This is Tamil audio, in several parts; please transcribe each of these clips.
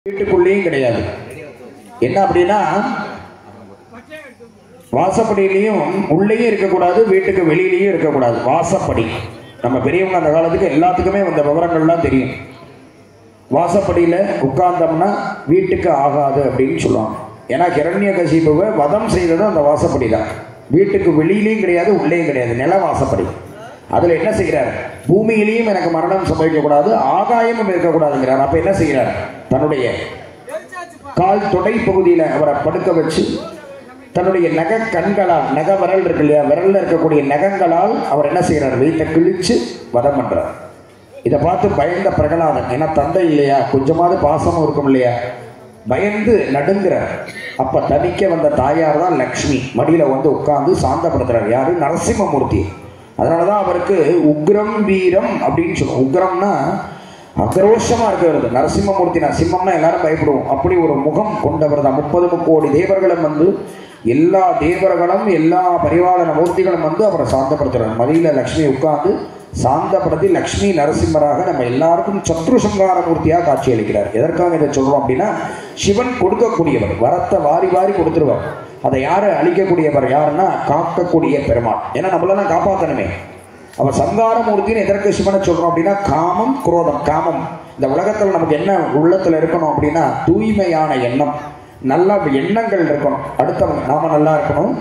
வீட்டுக்குள்ளேயும் கிடையாது. என்ன அப்படின்னா வாசப்படியிலையும் உள்ளேயும் இருக்கக்கூடாது, வீட்டுக்கு வெளியிலையும் இருக்கக்கூடாது. வாசப்படி நம்ம பெரியவங்க அந்த காலத்துக்கு எல்லாத்துக்குமே அந்த விவரங்கள்லாம் தெரியும். வாசப்படியில் உட்கார்ந்தோம்னா வீட்டுக்கு ஆகாது அப்படின்னு சொல்லுவாங்க. ஏன்னா ஹிரண்யகசிபுவை வதம் செய்தது அந்த வாசப்படி தான். வீட்டுக்கு வெளியிலையும் கிடையாது, உள்ளேயும் கிடையாது, நில வாசப்படி. அதில் என்ன செய்கிறார்? பூமியிலையும் எனக்கு மரணம் சம்பவிக்கக்கூடாது, ஆகாயமும் இருக்கக்கூடாதுங்கிறார். அப்போ என்ன செய்கிறார்? தன்னுடைய கால் தொடை பகுதியில் அவரை படுக்க வச்சு தன்னுடைய நக கண்களால், நக விரல் இருக்கு இல்லையா, விரலில் இருக்கக்கூடிய நகங்களால் அவர் என்ன செய்கிறார்? வீட்டை கிழிச்சு வதம் பண்ணுறார். இதை பார்த்து பயந்த பிரகலாதன், ஏன்னா தந்தை இல்லையா, கொஞ்சமாவது பாசமும் இருக்கும் இல்லையா, பயந்து நடுங்கிறார். அப்போ தனிக்க வந்த தாயார் தான் லக்ஷ்மி மடியில் வந்து உட்கார்ந்து சாந்தப்படுத்துறார். யாரு? நரசிம்மமூர்த்தி. அதனால தான் அவருக்கு உக்ரம் வீரம் அப்படின்னு சொல்லுவோம். உக்ரம்னா அக்ரோஷமா இருக்கிறது. நரசிம்மமூர்த்தி, நரசிம்மம்னா எல்லாரும் பயப்படுவோம். அப்படி ஒரு முகம் கொண்டவர் தான். 30 கோடி தேவர்களும் வந்து, எல்லா தேவர்களும் எல்லா பரிவாளன மூர்த்திகளும் வந்து அவரை சாந்தப்படுத்துறார். மடியில் லக்ஷ்மி உட்கார்ந்து சாந்தப்படுத்தி லக்ஷ்மி நரசிம்மராக நம்ம எல்லாருக்கும் சத்ரு சங்கார மூர்த்தியாக காட்சி அளிக்கிறார். எதற்காக இதை சொல்றோம் அப்படின்னா, சிவன் கொடுக்கக்கூடியவர், வரத்தை வாரி வாரி கொடுத்துருவார். அதை யாரு அழிக்கக்கூடியவர்? யாருன்னா காக்கக்கூடிய பெருமாள். ஏன்னா நம்மளெல்லாம் காப்பாற்றணுமே. அவர் சங்காரமூர்த்தின்னு எதற்கு சிவனை சொல்றோம் அப்படின்னா, காமம் குரோதம். காமம், இந்த உலகத்தில் நமக்கு என்ன உள்ளத்துல இருக்கணும் அப்படின்னா, தூய்மையான எண்ணம், நல்ல எண்ணங்கள் இருக்கணும். அடுத்தவங்க நாம நல்லா இருக்கணும்,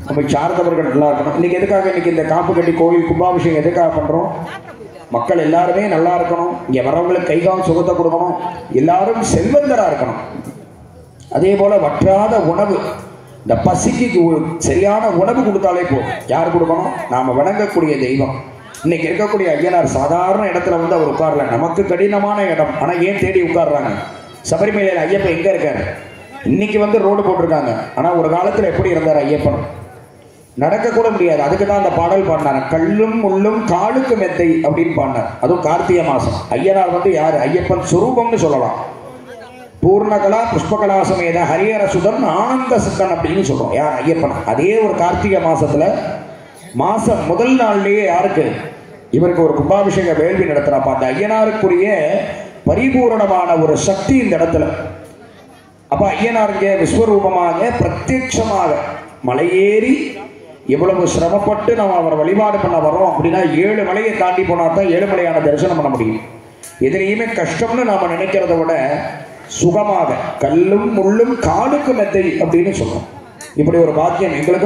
நம்ம சார்ந்தவர்கள் நல்லா இருக்கணும். இன்னைக்கு எதுக்காக இன்னைக்கு இந்த காப்பு கட்டி கோவில் கும்பாபிஷேகம் எதுக்காக பண்றோம்? மக்கள் எல்லாருமே நல்லா இருக்கணும், இங்க வரவங்களுக்கு கைகால் சுகத்தை கொடுக்கணும், எல்லாரும் செல்வந்தரா இருக்கணும். அதே போல வற்றாத உணவு, இந்த பசிக்கு சரியான உணவு கொடுத்தாலே போதும். யார் கொடுக்கணும்? நாம வணங்கக்கூடிய தெய்வம். இன்னைக்கு இருக்கக்கூடிய ஐயனார் சாதாரண இடத்துல வந்து அவர் உட்காரல, நமக்கு கடினமான இடம். ஆனா ஏன் தேடி உட்கார்றாங்க? சபரிமலையில் ஐயப்பன் எங்க இருக்காரு? இன்னைக்கு வந்து ரோடு போட்டிருக்காங்க. ஆனா ஒரு காலத்துல எப்படி இருந்தார் ஐயப்பன்? நடக்க கூட முடியாது. அதுக்கு தான் அந்த பாடல் பாடினார், கல்லும் முள்ளும் காலுக்கு மெத்தை அப்படின்னு பாடினார். அதுவும் கார்த்திகை மாசம். ஐயனார் வந்து யாரு? ஐயப்பன் சுரூபம்னு சொல்லலாம். பூர்ணகலா புஷ்பகலா சமேத ஹரிஹர சுதன் ஆனந்த சித்தன் அப்படின்னு சொல்றோம். யார்? ஐயப்பன். அதே ஒரு கார்த்திகை மாசத்துல மாசம் முதல் நாள்லயே யாருக்கு? இவருக்கு ஒரு கும்பாபிஷேக வேள்வி நடத்துறப்ப அந்த ஐயனாருக்குரிய பரிபூரணமான ஒரு சக்தி இந்த இடத்துல. அப்ப ஐயனாருக்கு விஸ்வரூபமாக பிரத்யட்சமாக மலையேறி எவ்வளவு சிரமப்பட்டு நம்ம அவரை வழிபாடு பண்ண வரோம் அப்படின்னா, 7 மலையை தாண்டி போனா தான் 7 மலையான தரிசனம் பண்ண முடியும். எதிலையுமே கஷ்டம்னு நாம நினைக்கிறத விட சுகமாக, கல்லும் முள்ளும் காலுக்கு மெத்தை அப்படின்னு சொல்றோம். இப்படி ஒரு பாக்கியம் எங்களுக்கு